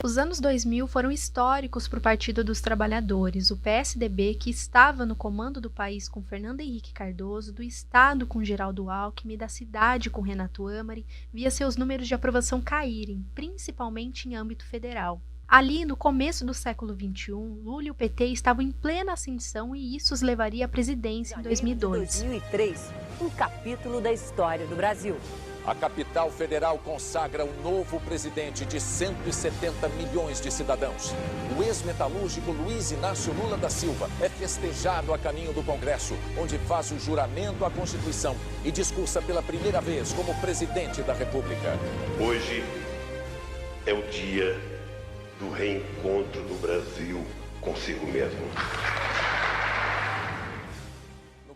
Os anos 2000 foram históricos para o Partido dos Trabalhadores. O PSDB, que estava no comando do país com Fernando Henrique Cardoso, do estado com Geraldo Alckmin e da cidade com Renato Amari, via seus números de aprovação caírem, principalmente em âmbito federal. Ali, no começo do século XXI, Lula e o PT estavam em plena ascensão e isso os levaria à presidência em 2002. Em 2003, um capítulo da história do Brasil. A capital federal consagra um novo presidente de 170 milhões de cidadãos. O ex-metalúrgico Luiz Inácio Lula da Silva é festejado a caminho do Congresso, onde faz o juramento à Constituição e discursa pela primeira vez como presidente da República. Hoje é o dia do reencontro do Brasil consigo mesmo.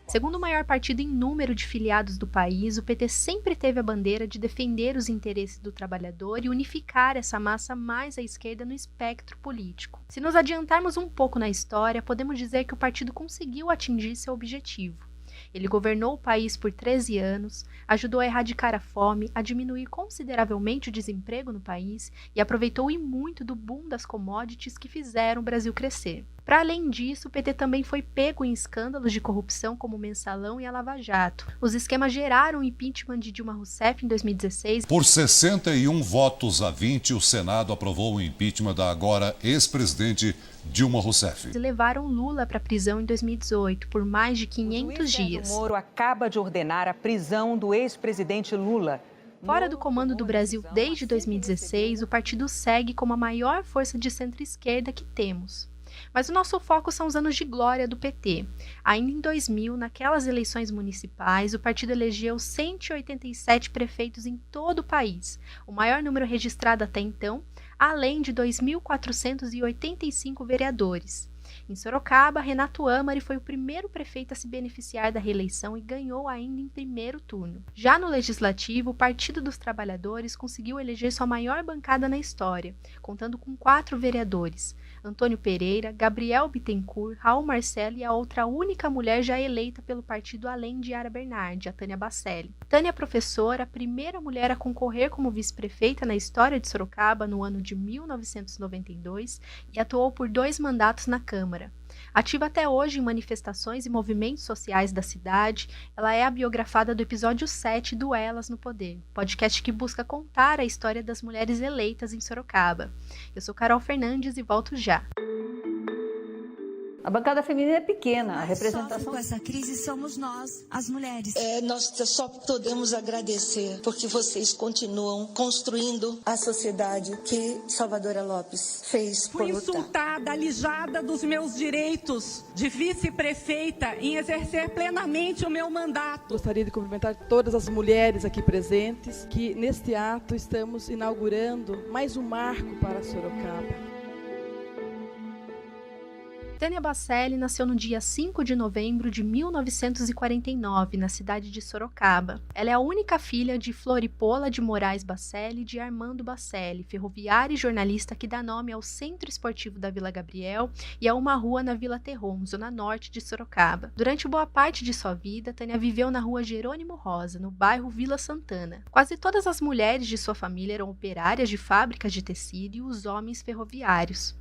Segundo o maior partido em número de filiados do país, o PT sempre teve a bandeira de defender os interesses do trabalhador e unificar essa massa mais à esquerda no espectro político. Se nos adiantarmos um pouco na história, podemos dizer que o partido conseguiu atingir seu objetivo. Ele governou o país por 13 anos, ajudou a erradicar a fome, a diminuir consideravelmente o desemprego no país e aproveitou e muito do boom das commodities que fizeram o Brasil crescer. Para além disso, o PT também foi pego em escândalos de corrupção como o Mensalão e a Lava Jato. Os esquemas geraram o impeachment de Dilma Rousseff em 2016. Por 61 votos a 20, o Senado aprovou o impeachment da agora ex-presidente Dilma Rousseff. E levaram Lula para a prisão em 2018, por mais de 500 dias. O Moro acaba de ordenar a prisão do ex-presidente Lula. Fora do comando do Brasil desde 2016, o partido segue como a maior força de centro-esquerda que temos. Mas o nosso foco são os anos de glória do PT. Ainda em 2000, naquelas eleições municipais, o partido elegeu 187 prefeitos em todo o país, o maior número registrado até então, além de 2.485 vereadores. Em Sorocaba, Renato Amari foi o primeiro prefeito a se beneficiar da reeleição e ganhou ainda em primeiro turno. Já no Legislativo, o Partido dos Trabalhadores conseguiu eleger sua maior bancada na história, contando com 4 vereadores: Antônio Pereira, Gabriel Bittencourt, Raul Marcelo e a outra única mulher já eleita pelo partido além de Yara Bernardi, a Tânia Bacelli. Tânia é professora, a primeira mulher a concorrer como vice-prefeita na história de Sorocaba no ano de 1992 e atuou por 2 mandatos na Câmara. Ativa até hoje em manifestações e movimentos sociais da cidade, ela é a biografada do episódio 7 do Elas no Poder, podcast que busca contar a história das mulheres eleitas em Sorocaba. Eu sou Carol Fernandes e volto já. A bancada feminina é pequena, a representação... Com essa crise somos nós, as mulheres. Nós só podemos agradecer porque vocês continuam construindo a sociedade que Salvadora Lopes fez por lutar. Fui insultada, alijada dos meus direitos de vice-prefeita em exercer plenamente o meu mandato. Gostaria de cumprimentar todas as mulheres aqui presentes, que neste ato estamos inaugurando mais um marco para Sorocaba. Tânia Bacelli nasceu no dia 5 de novembro de 1949, na cidade de Sorocaba. Ela é a única filha de Floripola de Moraes Bacelli e de Armando Bacelli, ferroviário e jornalista que dá nome ao Centro Esportivo da Vila Gabriel e a uma rua na Vila Terron, zona norte de Sorocaba. Durante boa parte de sua vida, Tânia viveu na rua Jerônimo Rosa, no bairro Vila Santana. Quase todas as mulheres de sua família eram operárias de fábricas de tecido e os homens ferroviários.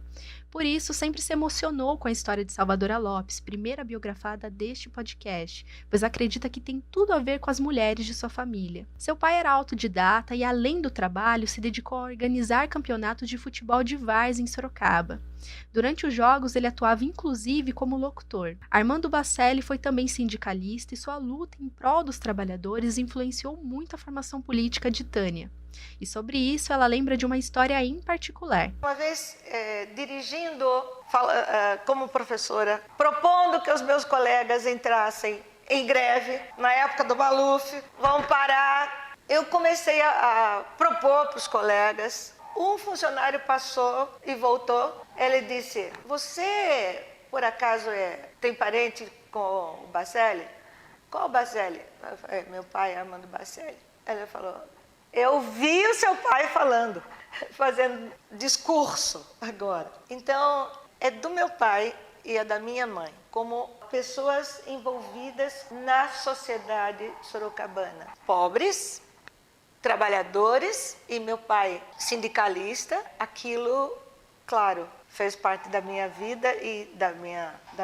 Por isso, sempre se emocionou com a história de Salvadora Lopes, primeira biografada deste podcast, pois acredita que tem tudo a ver com as mulheres de sua família. Seu pai era autodidata e, além do trabalho, se dedicou a organizar campeonatos de futebol de várzea em Sorocaba. Durante os jogos, ele atuava inclusive como locutor. Armando Bacelli foi também sindicalista e sua luta em prol dos trabalhadores influenciou muito a formação política de Tânia. E sobre isso, ela lembra de uma história em particular. Uma vez, dirigindo como professora, propondo que os meus colegas entrassem em greve, na época do Maluf, vão parar. Eu comecei a propor para os colegas. Um funcionário passou e voltou. Ele disse: você, por acaso, tem parente com o Bacelli? Qual Bacelli? Eu falei: meu pai, Armando Bacelli. Ele falou: eu vi o seu pai falando, fazendo discurso agora. Então, é do meu pai e é da minha mãe, como pessoas envolvidas na sociedade sorocabana. Pobres, trabalhadores e meu pai sindicalista, aquilo, claro, fez parte da minha vida e da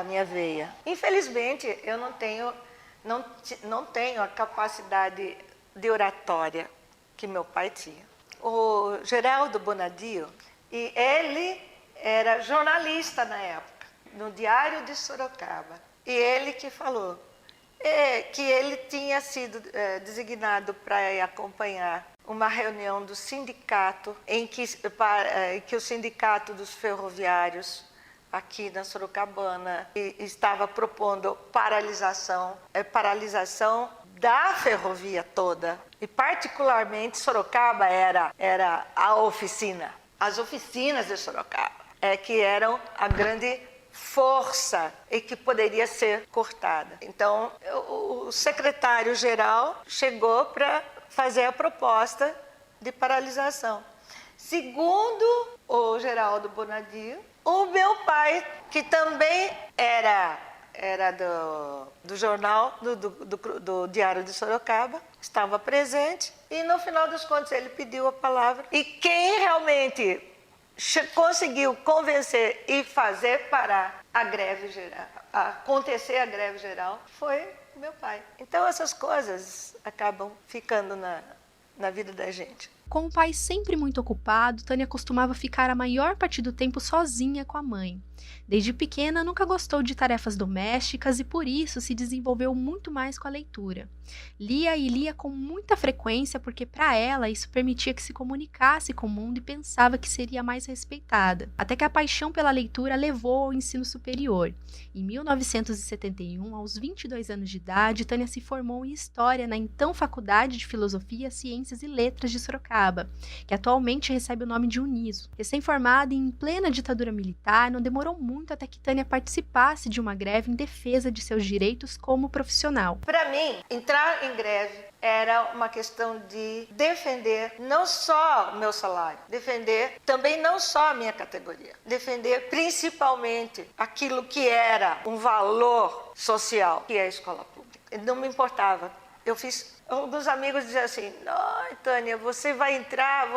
minha veia. Infelizmente, eu não tenho a capacidade de oratória que meu pai tinha. O Geraldo Bonadio, e ele era jornalista na época, no Diário de Sorocaba. E ele que falou que ele tinha sido designado para acompanhar uma reunião do sindicato, em que o sindicato dos ferroviários aqui na Sorocabana estava propondo paralisação da ferrovia toda. E particularmente Sorocaba era a oficina. As oficinas de Sorocaba que eram a grande força e que poderia ser cortada. Então, o secretário-geral chegou para fazer a proposta de paralisação. Segundo o Geraldo Bonadio, o meu pai, que também era do jornal, do Diário de Sorocaba, estava presente e, no final das contas, ele pediu a palavra. E quem realmente conseguiu convencer e fazer parar a greve geral, acontecer a greve geral, foi meu pai. Então, essas coisas acabam ficando na vida da gente. Com o pai sempre muito ocupado, Tânia costumava ficar a maior parte do tempo sozinha com a mãe. Desde pequena, nunca gostou de tarefas domésticas e por isso se desenvolveu muito mais com a leitura. Lia com muita frequência porque para ela isso permitia que se comunicasse com o mundo e pensava que seria mais respeitada. Até que a paixão pela leitura levou ao ensino superior. Em 1971, aos 22 anos de idade, Tânia se formou em História na então Faculdade de Filosofia, Ciências e Letras de Sorocaba, que atualmente recebe o nome de Uniso. Recém-formada e em plena ditadura militar, não demorou muito até que Tânia participasse de uma greve em defesa de seus direitos como profissional. Para mim, entrar em greve era uma questão de defender não só o meu salário, defender também não só a minha categoria, defender principalmente aquilo que era um valor social, que é a escola pública. Não me importava. Alguns amigos diziam assim, não, Tânia, você vai entrar,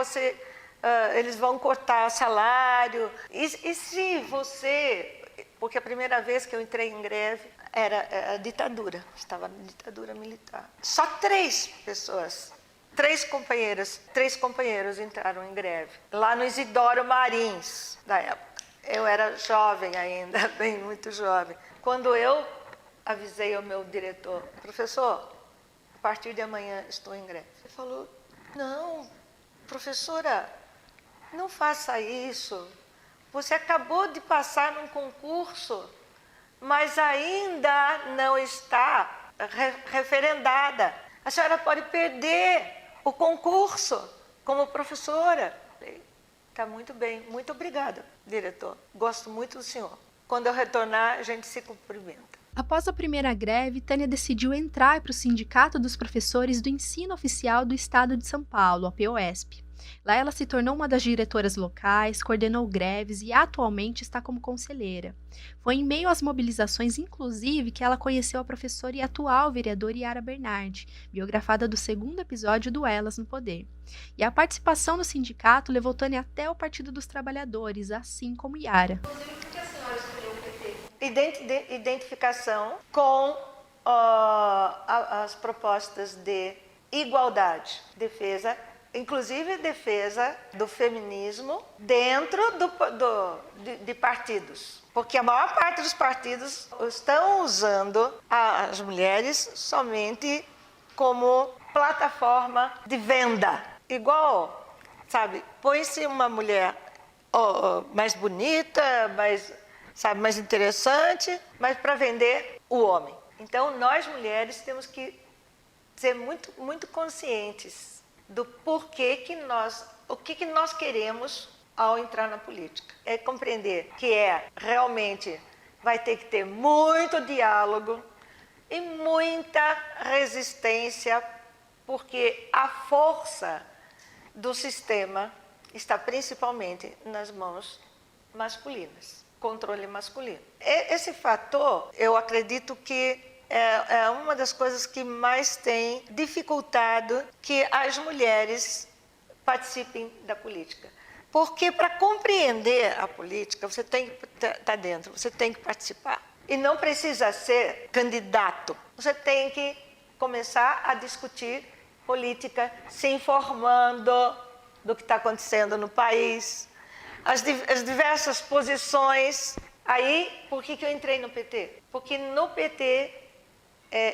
eles vão cortar salário. E se você... Porque a primeira vez que eu entrei em greve era a ditadura, estava na ditadura militar. Só 3 companheiros entraram em greve, lá no Isidoro Marins, da época. Eu era jovem ainda, bem muito jovem. Quando eu avisei ao meu diretor, professor, a partir de amanhã estou em greve. Ele falou, não, professora, não faça isso. Você acabou de passar num concurso, mas ainda não está referendada. A senhora pode perder o concurso como professora. Está muito bem, muito obrigada, diretor. Gosto muito do senhor. Quando eu retornar, a gente se cumprimenta. Após a primeira greve, Tânia decidiu entrar para o Sindicato dos Professores do Ensino Oficial do Estado de São Paulo, a POESP. Lá ela se tornou uma das diretoras locais, coordenou greves e atualmente está como conselheira. Foi em meio às mobilizações, inclusive, que ela conheceu a professora e atual vereadora Yara Bernardi, biografada do 2º episódio do Elas no Poder. E a participação no sindicato levou Tânia até o Partido dos Trabalhadores, assim como Yara. Por que a senhora escolheu o PT? Identificação com as propostas de igualdade, inclusive defesa do feminismo dentro de partidos. Porque a maior parte dos partidos estão usando as mulheres somente como plataforma de venda. Igual, sabe, põe-se uma mulher mais bonita, mais interessante, mas para vender o homem. Então, nós mulheres temos que ser muito, muito conscientes do porquê o que nós queremos ao entrar na política. É compreender que realmente vai ter que ter muito diálogo e muita resistência, porque a força do sistema está principalmente nas mãos masculinas, controle masculino. Esse fator, eu acredito que é uma das coisas que mais tem dificultado que as mulheres participem da política. Porque para compreender a política, você tem que estar dentro, você tem que participar. E não precisa ser candidato. Você tem que começar a discutir política, se informando do que está acontecendo no país, as diversas posições. Aí, por que eu entrei no PT? Porque no PT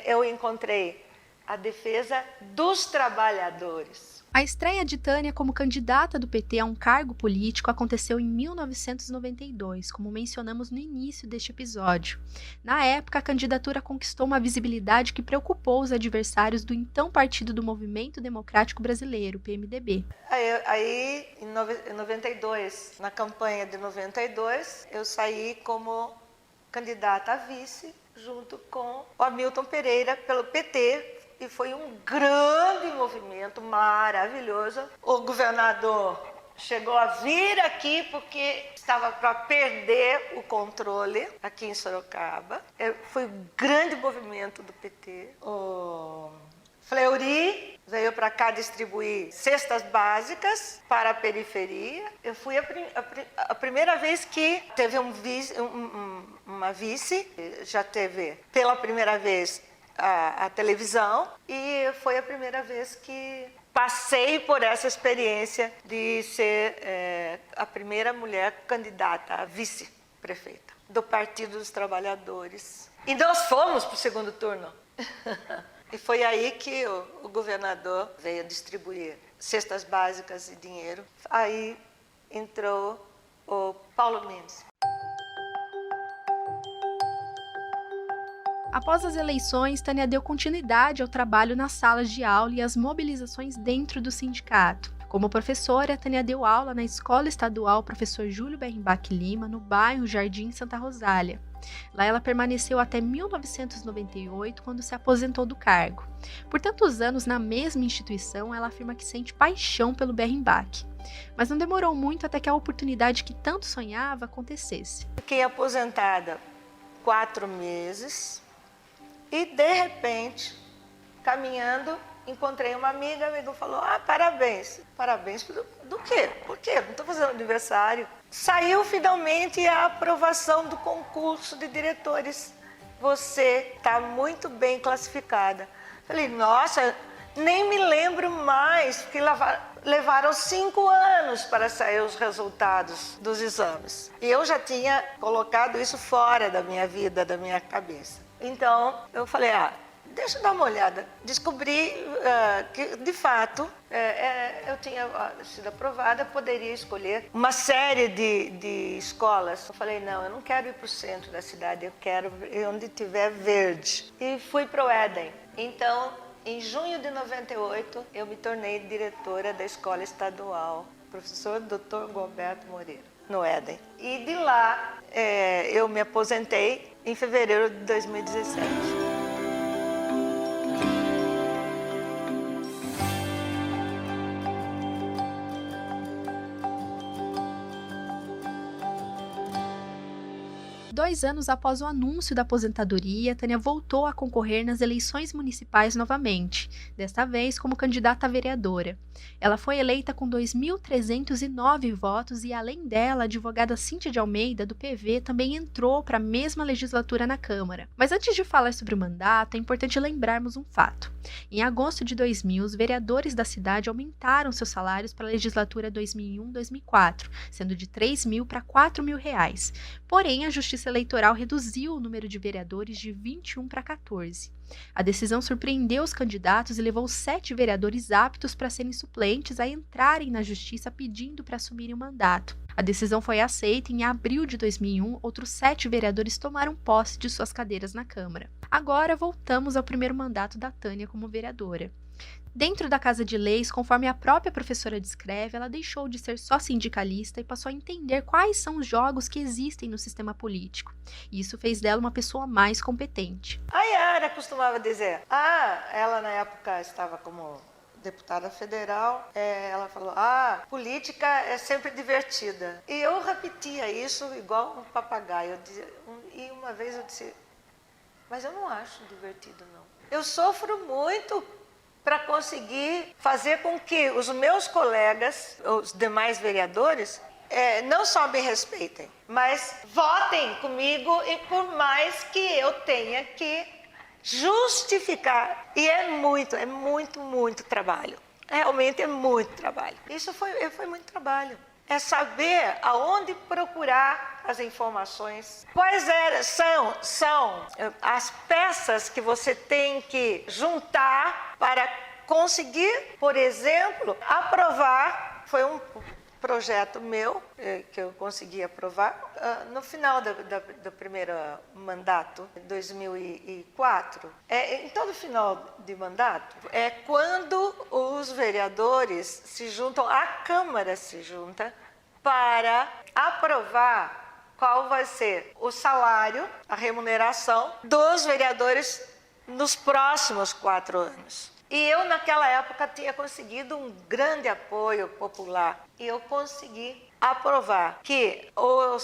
eu encontrei a defesa dos trabalhadores. A estreia de Tânia como candidata do PT a um cargo político aconteceu em 1992, como mencionamos no início deste episódio. Na época, a candidatura conquistou uma visibilidade que preocupou os adversários do então Partido do Movimento Democrático Brasileiro, PMDB. Aí, em 92, na campanha de 92, eu saí como candidata a vice, junto com o Hamilton Pereira, pelo PT, e foi um grande movimento, maravilhoso. O governador chegou a vir aqui porque estava para perder o controle aqui em Sorocaba. Foi um grande movimento do PT. O Fleury veio para cá distribuir cestas básicas para a periferia. Eu fui a primeira vez que teve uma vice, já teve pela primeira vez a televisão, e foi a primeira vez que passei por essa experiência de ser a primeira mulher candidata a vice-prefeita do Partido dos Trabalhadores. E nós fomos para o segundo turno. E foi aí que o governador veio distribuir cestas básicas e dinheiro. Aí entrou o Paulo Mendes. Após as eleições, Tânia deu continuidade ao trabalho nas salas de aula e às mobilizações dentro do sindicato. Como professora, Tânia deu aula na Escola Estadual Professor Júlio Berrimbach Lima, no bairro Jardim Santa Rosália. Lá ela permaneceu até 1998, quando se aposentou do cargo. Por tantos anos na mesma instituição, ela afirma que sente paixão pelo Berrimbach. Mas não demorou muito até que a oportunidade que tanto sonhava acontecesse. Fiquei aposentada 4 meses. E, de repente, caminhando, encontrei uma amiga, o amigo falou, parabéns. Parabéns do quê? Por quê? Não estou fazendo aniversário. Saiu finalmente a aprovação do concurso de diretores. Você está muito bem classificada. Falei, nossa, nem me lembro mais, porque levaram 5 anos para sair os resultados dos exames. E eu já tinha colocado isso fora da minha vida, da minha cabeça. Então, eu falei, deixa eu dar uma olhada. Descobri que, de fato, eu tinha sido aprovada, poderia escolher uma série de escolas. Eu falei, não, eu não quero ir para o centro da cidade, eu quero ir onde tiver verde. E fui para o Éden. Então, em junho de 98, eu me tornei diretora da Escola Estadual, professor Dr. Gilberto Moreira, no Éden. E de lá, eu me aposentei em fevereiro de 2017. Dois anos após o anúncio da aposentadoria, Tânia voltou a concorrer nas eleições municipais novamente, desta vez como candidata a vereadora. Ela foi eleita com 2.309 votos e, além dela, a advogada Cíntia de Almeida, do PV, também entrou para a mesma legislatura na Câmara. Mas antes de falar sobre o mandato, é importante lembrarmos um fato. Em agosto de 2000, os vereadores da cidade aumentaram seus salários para a legislatura 2001-2004, sendo de R$3.000 para R$4.000. Porém, a Justiça Eleitoral reduziu o número de vereadores de 21 para 14. A decisão surpreendeu os candidatos e levou 7 vereadores aptos para serem suplentes a entrarem na Justiça pedindo para assumirem o mandato. A decisão foi aceita e em abril de 2001, outros 7 vereadores tomaram posse de suas cadeiras na Câmara. Agora voltamos ao primeiro mandato da Tânia como vereadora. Dentro da Casa de Leis, conforme a própria professora descreve, ela deixou de ser só sindicalista e passou a entender quais são os jogos que existem no sistema político. E isso fez dela uma pessoa mais competente. A Yara costumava dizer, ela na época estava como deputada federal, ela falou, política é sempre divertida. E eu repetia isso igual um papagaio. E uma vez eu disse, mas eu não acho divertido, não. Eu sofro muito para conseguir fazer com que os meus colegas, os demais vereadores, não só me respeitem, mas votem comigo, e por mais que eu tenha que justificar. E é muito trabalho. Realmente é muito trabalho. Isso foi muito trabalho. É saber aonde procurar as informações. Quais são as peças que você tem que juntar para conseguir, por exemplo, aprovar. Foi um projeto meu que eu consegui aprovar no final do primeiro mandato, em 2004. Em todo final de mandato, é quando os vereadores se juntam, a Câmara se junta para aprovar qual vai ser o salário, a remuneração dos vereadores nos próximos 4 anos. E eu, naquela época, tinha conseguido um grande apoio popular. E eu consegui aprovar que o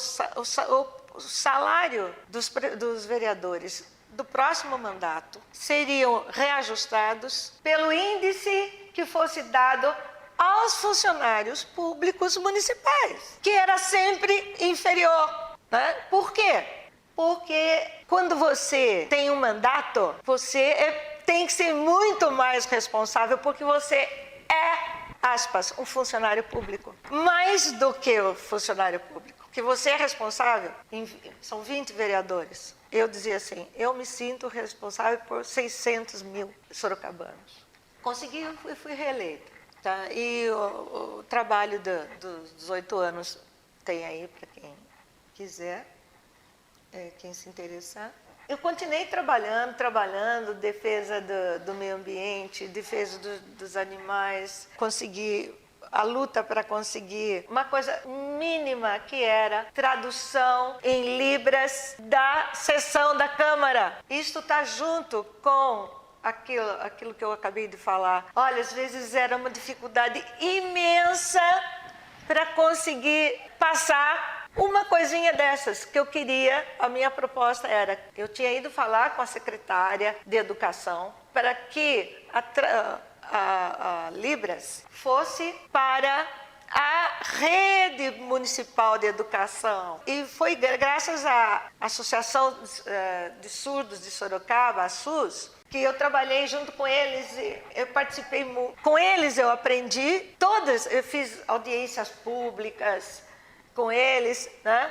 salário dos vereadores do próximo mandato seriam reajustados pelo índice que fosse dado aos funcionários públicos municipais, que era sempre inferior. Né? Por quê? Porque quando você tem um mandato, você tem que ser muito mais responsável, porque você aspas, um funcionário público. Mais do que o funcionário público, que você é responsável, são 20 vereadores. Eu dizia assim, eu me sinto responsável por 600 mil sorocabanos. Consegui e fui reeleita. Tá? E o trabalho dos 18 anos tem aí para quem quiser, quem se interessar. Eu continuei trabalhando, defesa do meio ambiente, defesa dos animais, consegui a luta para conseguir uma coisa mínima, que era tradução em libras da sessão da Câmara. Isto está junto com aquilo que eu acabei de falar. Olha, às vezes era uma dificuldade imensa para conseguir passar uma coisinha dessas que eu queria. A minha proposta era, eu tinha ido falar com a secretária de Educação para que a Libras fosse para a rede municipal de educação. E foi graças à Associação de Surdos de Sorocaba, a SUS, que eu trabalhei junto com eles, eu participei com eles, eu aprendi eu fiz audiências públicas com eles, né?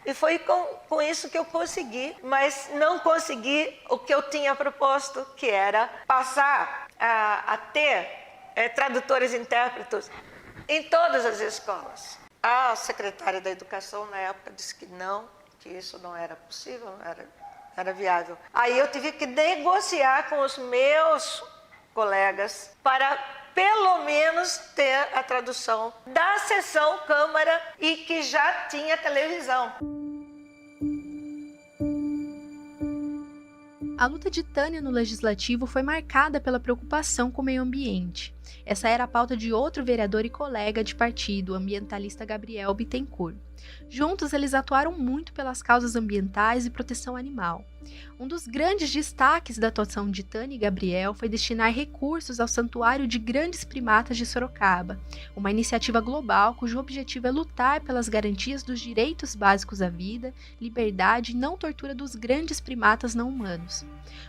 E foi com isso que eu consegui, mas não consegui o que eu tinha proposto, que era passar a ter tradutores e intérpretes em todas as escolas. A secretária da Educação, na época, disse que não, que isso não era possível, não era viável. Aí eu tive que negociar com os meus colegas para pelo menos ter a tradução da sessão Câmara e que já tinha televisão. A luta de Tânia no Legislativo foi marcada pela preocupação com o meio ambiente. Essa era a pauta de outro vereador e colega de partido, o ambientalista Gabriel Bittencourt. Juntos, eles atuaram muito pelas causas ambientais e proteção animal. Um dos grandes destaques da atuação de Tânia e Gabriel foi destinar recursos ao Santuário de Grandes Primatas de Sorocaba, uma iniciativa global cujo objetivo é lutar pelas garantias dos direitos básicos à vida, liberdade e não tortura dos grandes primatas não humanos.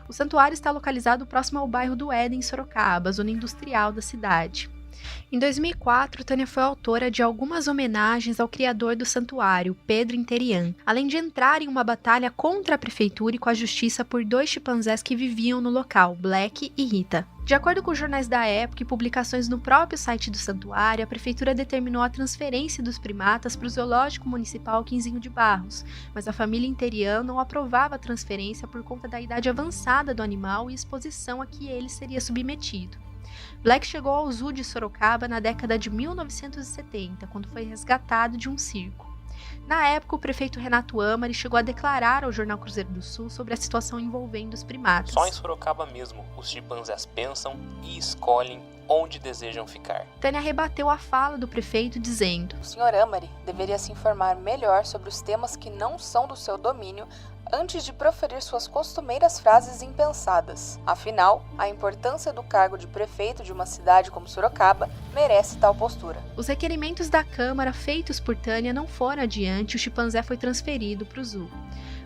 O santuário está localizado próximo ao bairro do Éden, em Sorocaba, zona industrial da cidade. Em 2004, Tânia foi autora de algumas homenagens ao criador do santuário, Pedro Interian, além de entrar em uma batalha contra a prefeitura e com a justiça por 2 chimpanzés que viviam no local, Black e Rita. De acordo com jornais da época e publicações no próprio site do santuário, a prefeitura determinou a transferência dos primatas para o Zoológico Municipal Quinzinho de Barros, mas a família Interian não aprovava a transferência por conta da idade avançada do animal e exposição a que ele seria submetido. Black chegou ao Zoo de Sorocaba na década de 1970, quando foi resgatado de um circo. Na época, o prefeito Renato Amari chegou a declarar ao jornal Cruzeiro do Sul sobre a situação envolvendo os primatas. Só em Sorocaba mesmo, os chimpanzés pensam e escolhem onde desejam ficar. Tânia rebateu a fala do prefeito dizendo: O senhor Amari deveria se informar melhor sobre os temas que não são do seu domínio antes de proferir suas costumeiras frases impensadas. Afinal, a importância do cargo de prefeito de uma cidade como Sorocaba merece tal postura. Os requerimentos da Câmara feitos por Tânia não foram adiante e o chimpanzé foi transferido para o zoo.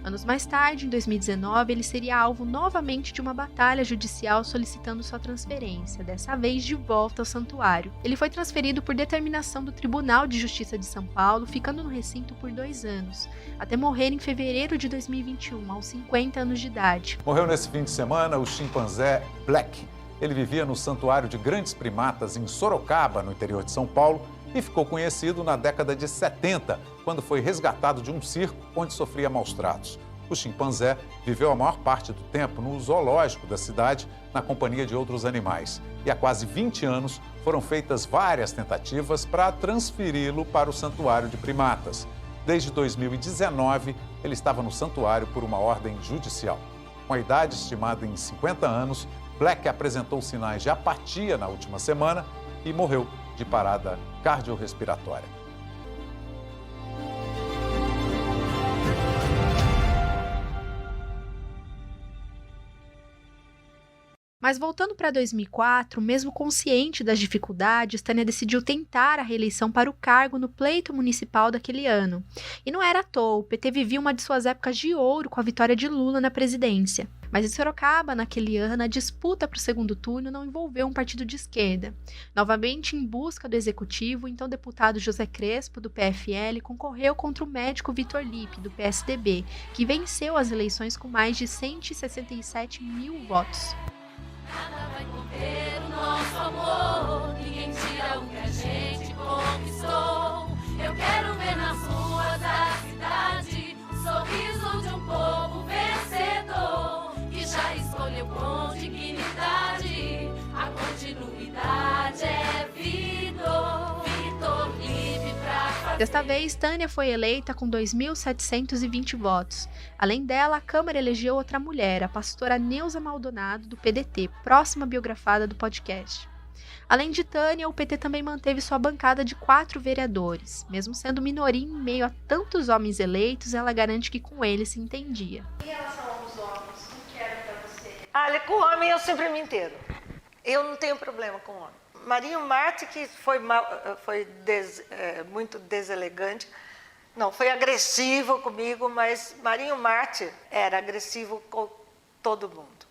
Anos mais tarde, em 2019, ele seria alvo novamente de uma batalha judicial solicitando sua transferência, dessa vez de volta ao santuário. Ele foi transferido por determinação do Tribunal de Justiça de São Paulo, ficando no recinto por 2 anos, até morrer em fevereiro de 2021, aos 50 anos de idade. Morreu nesse fim de semana o chimpanzé Black. Ele vivia no Santuário de Grandes Primatas em Sorocaba, no interior de São Paulo, e ficou conhecido na década de 70, quando foi resgatado de um circo onde sofria maus tratos. O chimpanzé viveu a maior parte do tempo no zoológico da cidade, na companhia de outros animais. E há quase 20 anos foram feitas várias tentativas para transferi-lo para o Santuário de Primatas. Desde 2019, ele estava no santuário por uma ordem judicial. Com a idade estimada em 50 anos, Black apresentou sinais de apatia na última semana e morreu de parada cardiorrespiratória. Mas voltando para 2004, mesmo consciente das dificuldades, Tânia decidiu tentar a reeleição para o cargo no pleito municipal daquele ano. E não era à toa, o PT vivia uma de suas épocas de ouro com a vitória de Lula na presidência. Mas em Sorocaba, naquele ano, a disputa para o segundo turno não envolveu um partido de esquerda. Novamente, em busca do executivo, o então deputado José Crespo, do PFL, concorreu contra o médico Vitor Lippe, do PSDB, que venceu as eleições com mais de 167 mil votos. Nada vai conter o nosso amor, ninguém tira o que a gente conquistou. Eu quero ver nas ruas da cidade o sorriso de um povo vencedor, que já escolheu com dignidade, a continuidade é Vitor Lippe pra fazer. Desta vez, Tânia foi eleita com 2.720 votos. Além dela, a Câmara elegeu outra mulher, a pastora Neuza Maldonado, do PDT, próxima biografada do podcast. Além de Tânia, o PT também manteve sua bancada de 4 vereadores. Mesmo sendo minoria em meio a tantos homens eleitos, ela garante que com eles se entendia. Em relação aos homens, o que era para você? Olha, com homem eu sempre me entendo. Eu não tenho problema com homem. Marinho Marte, que foi muito deselegante, não, foi agressivo comigo, mas Marinho Marte era agressivo com todo mundo.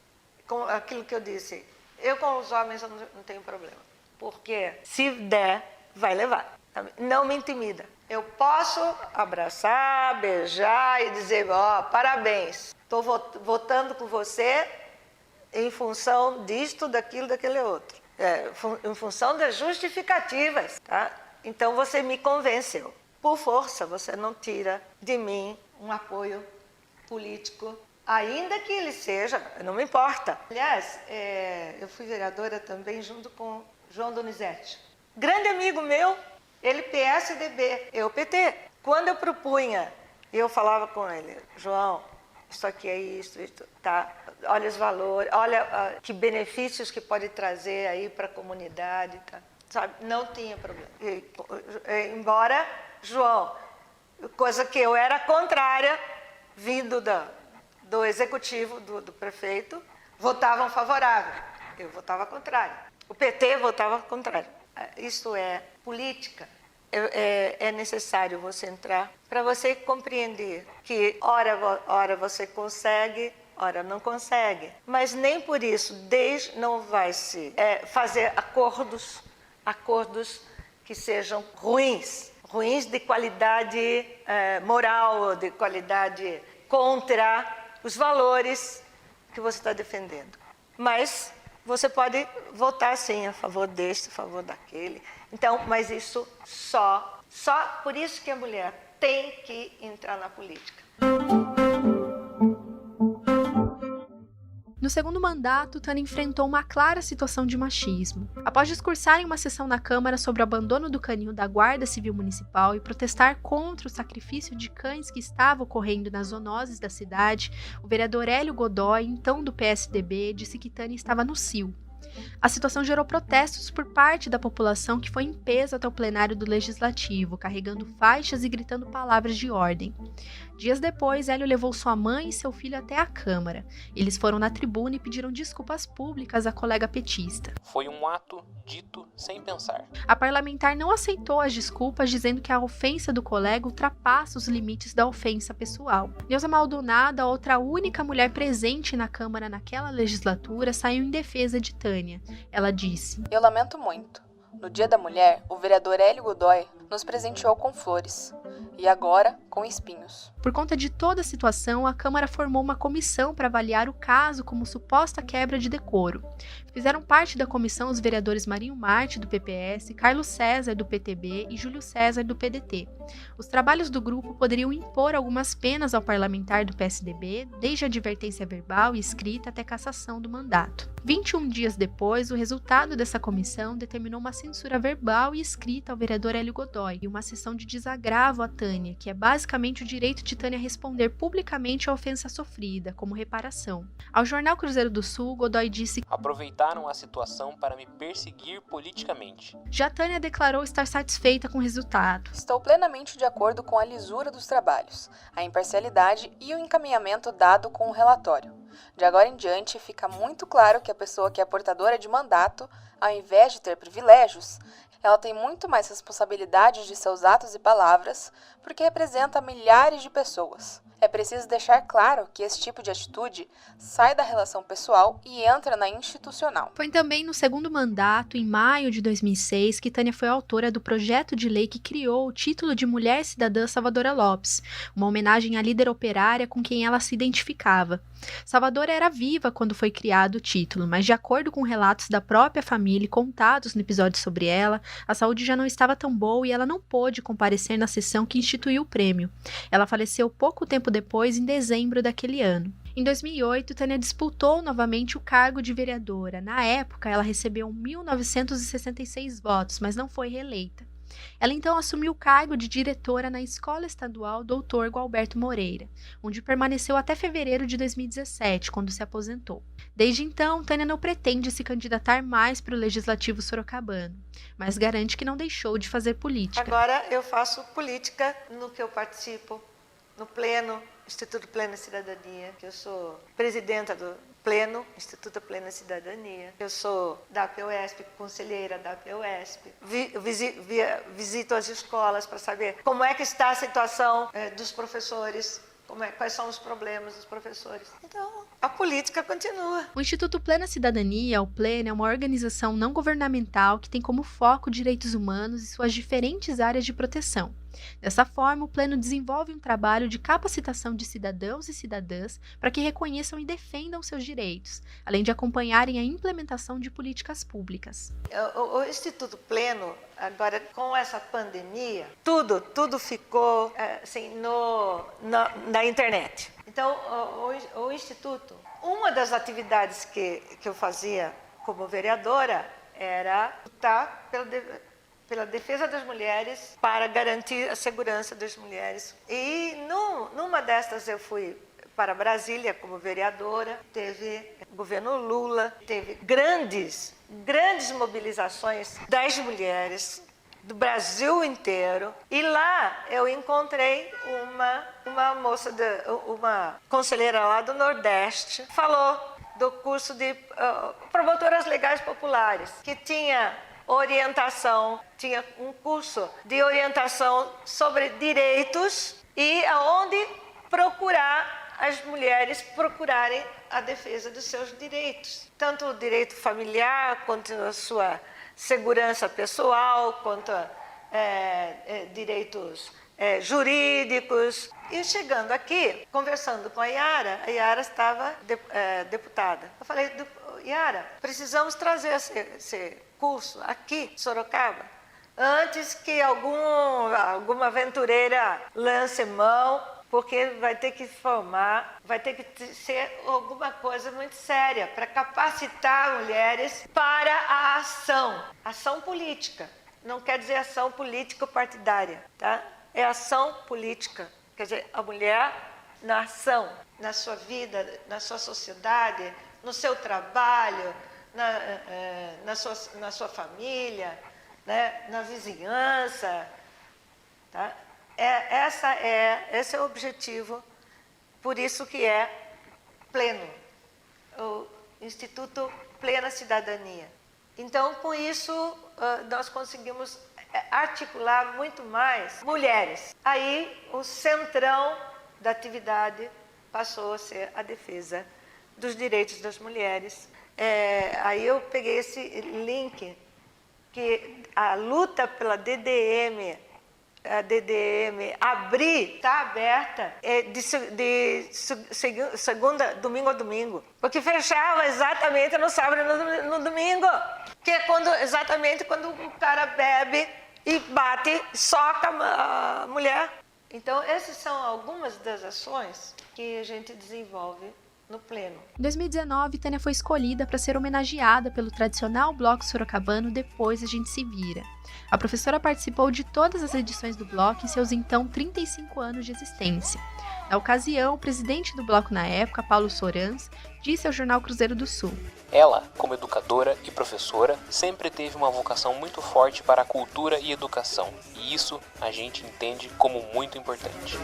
Com aquilo que eu disse, eu com os homens eu não tenho problema, porque se der, vai levar. Não me intimida. Eu posso abraçar, beijar e dizer, parabéns, estou votando com você em função disto, daquilo, daquele outro. Em função das justificativas, tá? Então você me convenceu. Por força, você não tira de mim um apoio político, ainda que ele seja, não me importa. Aliás, eu fui vereadora também junto com João Donizete. Grande amigo meu, ele PSDB, eu PT. Quando eu propunha, eu falava com ele, João, isso aqui é isso, tá? Olha os valores, olha que benefícios que pode trazer aí para a comunidade, tá? Sabe? Não tinha problema. Embora, João, coisa que eu era contrária, vindo do executivo, do prefeito, votavam favorável. Eu votava contrário. O PT votava contrário. Isso é política. É necessário você entrar para você compreender que ora você consegue, ora não consegue. Mas nem por isso não vai se fazer acordos que sejam ruins de qualidade moral, de qualidade contra os valores que você está defendendo. Mas você pode votar sim a favor deste, a favor daquele. Então, mas isso só por isso que a mulher tem que entrar na política. No segundo mandato, Tânia enfrentou uma clara situação de machismo. Após discursar em uma sessão na Câmara sobre o abandono do canil da Guarda Civil Municipal e protestar contra o sacrifício de cães que estava ocorrendo nas zoonoses da cidade, o vereador Hélio Godoy, então do PSDB, disse que Tânia estava no cio. A situação gerou protestos por parte da população que foi em peso até o plenário do Legislativo, carregando faixas e gritando palavras de ordem. Dias depois, Hélio levou sua mãe e seu filho até a Câmara. Eles foram na tribuna e pediram desculpas públicas à colega petista. Foi um ato dito sem pensar. A parlamentar não aceitou as desculpas, dizendo que a ofensa do colega ultrapassa os limites da ofensa pessoal. Neuza Maldonado, a outra única mulher presente na Câmara naquela legislatura, saiu em defesa de Tânia. Ela disse: "Eu lamento muito. No Dia da Mulher, o vereador Hélio Godoy nos presenteou com flores. E agora, com espinhos." Por conta de toda a situação, a Câmara formou uma comissão para avaliar o caso como suposta quebra de decoro. Fizeram parte da comissão os vereadores Marinho Marte, do PPS, Carlos César, do PTB e Júlio César, do PDT. Os trabalhos do grupo poderiam impor algumas penas ao parlamentar do PSDB, desde advertência verbal e escrita até cassação do mandato. 21 dias depois, o resultado dessa comissão determinou uma censura verbal e escrita ao vereador Hélio Godoy e uma sessão de desagravo à Tânia, que é basicamente o direito de Tânia responder publicamente à ofensa sofrida, como reparação. Ao jornal Cruzeiro do Sul, Godoy disse: "Aproveitaram a situação para me perseguir politicamente." Já Tânia declarou estar satisfeita com o resultado. "Estou plenamente de acordo com a lisura dos trabalhos, a imparcialidade e o encaminhamento dado com o relatório. De agora em diante, fica muito claro que a pessoa que é portadora de mandato, ao invés de ter privilégios, ela tem muito mais responsabilidade de seus atos e palavras, porque representa milhares de pessoas. É preciso deixar claro que esse tipo de atitude sai da relação pessoal e entra na institucional." Foi também no segundo mandato, em maio de 2006, que Tânia foi autora do projeto de lei que criou o título de Mulher Cidadã Salvadora Lopes, uma homenagem à líder operária com quem ela se identificava. Salvadora era viva quando foi criado o título, mas de acordo com relatos da própria família e contados no episódio sobre ela, a saúde já não estava tão boa e ela não pôde comparecer na sessão que instituiu o prêmio. Ela faleceu pouco tempo depois, em dezembro daquele ano. Em 2008, Tânia disputou novamente o cargo de vereadora. Na época, ela recebeu 1.966 votos, mas não foi reeleita. Ela então assumiu o cargo de diretora na Escola Estadual Dr. Gualberto Moreira, onde permaneceu até fevereiro de 2017, quando se aposentou. Desde então, Tânia não pretende se candidatar mais para o Legislativo sorocabano, mas garante que não deixou de fazer política. Agora eu faço política no que eu participo, no Pleno, Instituto Plena Cidadania, que eu sou presidenta do Pleno, Instituto Plena Cidadania. Eu sou da APUESP, conselheira da APUESP. Visito as escolas para saber como é que está a situação dos professores, quais são os problemas dos professores. Então, a política continua. O Instituto Plena Cidadania, o Pleno, é uma organização não governamental que tem como foco direitos humanos e suas diferentes áreas de proteção. Dessa forma, o Pleno desenvolve um trabalho de capacitação de cidadãos e cidadãs para que reconheçam e defendam seus direitos, além de acompanharem a implementação de políticas públicas. O Instituto Pleno, agora com essa pandemia, tudo ficou assim, na internet. Então, o Instituto, uma das atividades que eu fazia como vereadora era lutar pela defesa das mulheres, para garantir a segurança das mulheres. E numa destas eu fui para Brasília como vereadora, teve governo Lula, teve grandes mobilizações das mulheres do Brasil inteiro. E lá eu encontrei uma moça, uma conselheira lá do Nordeste, falou do curso de promotoras legais populares, que tinha um curso de orientação sobre direitos e aonde as mulheres procurarem a defesa dos seus direitos, tanto o direito familiar, quanto a sua segurança pessoal, quanto direitos jurídicos. E chegando aqui, conversando com a Yara estava deputada. Eu falei: Yara, precisamos trazer esse curso aqui em Sorocaba, antes que alguma aventureira lance mão, porque vai ter que ser alguma coisa muito séria para capacitar mulheres para a ação política. Não quer dizer ação político-partidária, tá? É ação política, quer dizer, a mulher na ação, na sua vida, na sua sociedade, no seu trabalho, na sua família, né? Na vizinhança. Tá? Esse é o objetivo, por isso que é pleno, o Instituto Plena Cidadania. Então, com isso, nós conseguimos articular muito mais mulheres. Aí, o centrão da atividade passou a ser a defesa dos direitos das mulheres. Aí eu peguei esse link, que a luta pela DDM, está aberta de segunda, domingo a domingo. Porque fechava exatamente no sábado e no domingo. Que é exatamente quando o cara bebe e bate, soca a mulher. Então, essas são algumas das ações que a gente desenvolve no Pleno. Em 2019, Tânia foi escolhida para ser homenageada pelo tradicional bloco sorocabano Depois a Gente Se Vira. A professora participou de todas as edições do bloco em seus então 35 anos de existência. Na ocasião, o presidente do bloco na época, Paulo Sorans, disse ao jornal Cruzeiro do Sul: Ela, como educadora e professora, sempre teve uma vocação muito forte para a cultura e educação, e isso a gente entende como muito importante.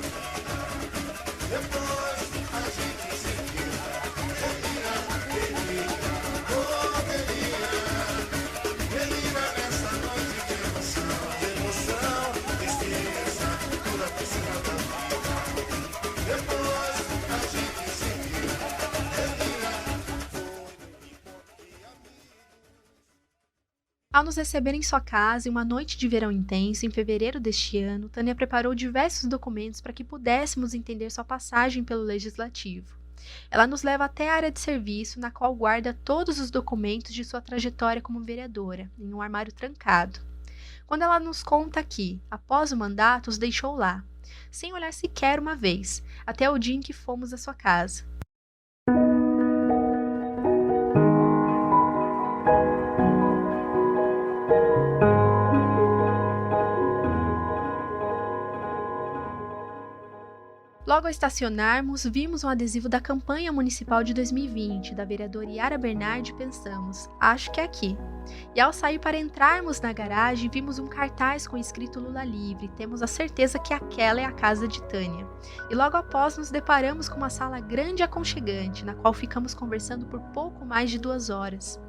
Ao nos receber em sua casa em uma noite de verão intenso, em fevereiro deste ano, Tânia preparou diversos documentos para que pudéssemos entender sua passagem pelo Legislativo. Ela nos leva até a área de serviço, na qual guarda todos os documentos de sua trajetória como vereadora, em um armário trancado. Quando ela nos conta que, após o mandato, os deixou lá, sem olhar sequer uma vez, até o dia em que fomos à sua casa. Logo ao estacionarmos, vimos um adesivo da campanha municipal de 2020, da vereadora Yara Bernardi, e pensamos, acho que é aqui. E ao sair para entrarmos na garagem, vimos um cartaz com escrito Lula Livre, temos a certeza que aquela é a casa de Tânia. E logo após nos deparamos com uma sala grande e aconchegante, na qual ficamos conversando por pouco mais de 2 horas.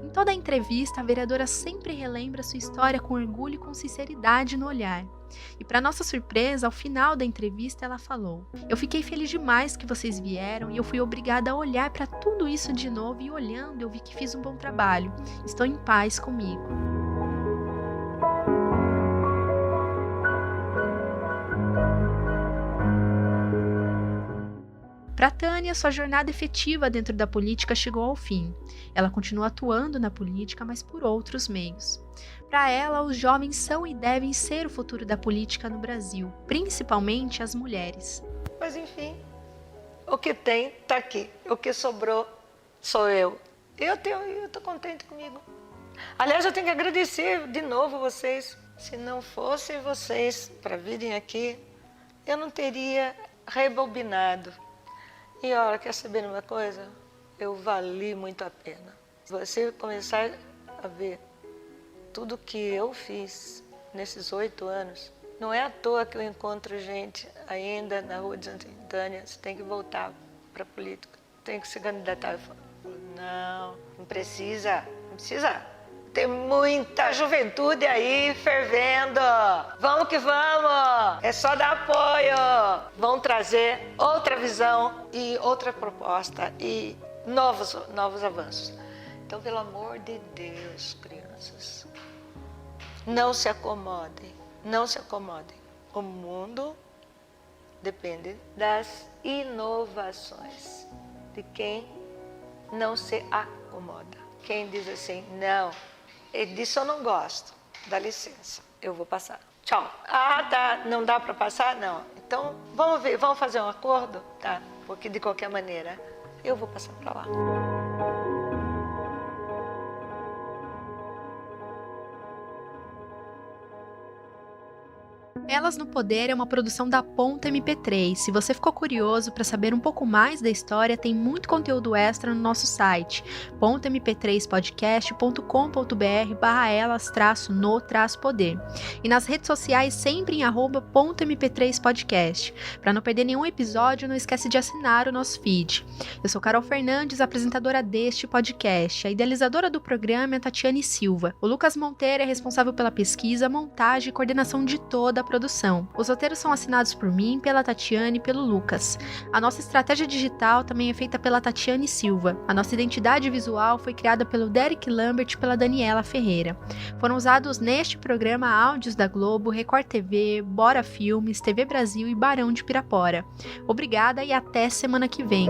Em toda a entrevista, a vereadora sempre relembra sua história com orgulho e com sinceridade no olhar. E para nossa surpresa, ao final da entrevista ela falou: "Eu fiquei feliz demais que vocês vieram e eu fui obrigada a olhar para tudo isso de novo e olhando eu vi que fiz um bom trabalho. Estou em paz comigo." Para Tânia, sua jornada efetiva dentro da política chegou ao fim. Ela continua atuando na política, mas por outros meios. Para ela, os jovens são e devem ser o futuro da política no Brasil, principalmente as mulheres. Mas enfim, o que tem está aqui. O que sobrou sou eu. Eu estou contente comigo. Aliás, eu tenho que agradecer de novo vocês. Se não fossem vocês para virem aqui, eu não teria rebobinado. E olha, quer saber uma coisa? Eu vali muito a pena. Você começar a ver tudo que eu fiz nesses 8 anos, não é à toa que eu encontro gente ainda na rua de Santa Antônia, você tem que voltar para a política, tem que se candidatar. Eu falo, não precisa, não precisa. Tem muita juventude aí fervendo. Vamos que vamos. É só dar apoio. Vão trazer outra visão e outra proposta e novos avanços. Então, pelo amor de Deus, crianças, não se acomodem. Não se acomodem. O mundo depende das inovações, de quem não se acomoda. Quem diz assim, não, disso eu não gosto, dá licença, eu vou passar. Tchau. Ah, tá, não dá para passar? Não. Então, vamos ver, vamos fazer um acordo? Tá, porque de qualquer maneira, eu vou passar para lá. Elas no Poder é uma produção da Ponta MP3. Se você ficou curioso para saber um pouco mais da história, tem muito conteúdo extra no nosso site, pontamp3podcast.com.br/elas-no-poder. E nas redes sociais sempre em @pontamp3podcast. Para não perder nenhum episódio, não esquece de assinar o nosso feed. Eu sou Carol Fernandes, apresentadora deste podcast. A idealizadora do programa é a Tatiane Silva. O Lucas Monteiro é responsável pela pesquisa, montagem e coordenação de toda a produção. Os roteiros são assinados por mim, pela Tatiane e pelo Lucas. A nossa estratégia digital também é feita pela Tatiane Silva. A nossa identidade visual foi criada pelo Derek Lambert e pela Daniela Ferreira. Foram usados neste programa áudios da Globo, Record TV, Bora Filmes, TV Brasil e Barão de Pirapora. Obrigada e até semana que vem.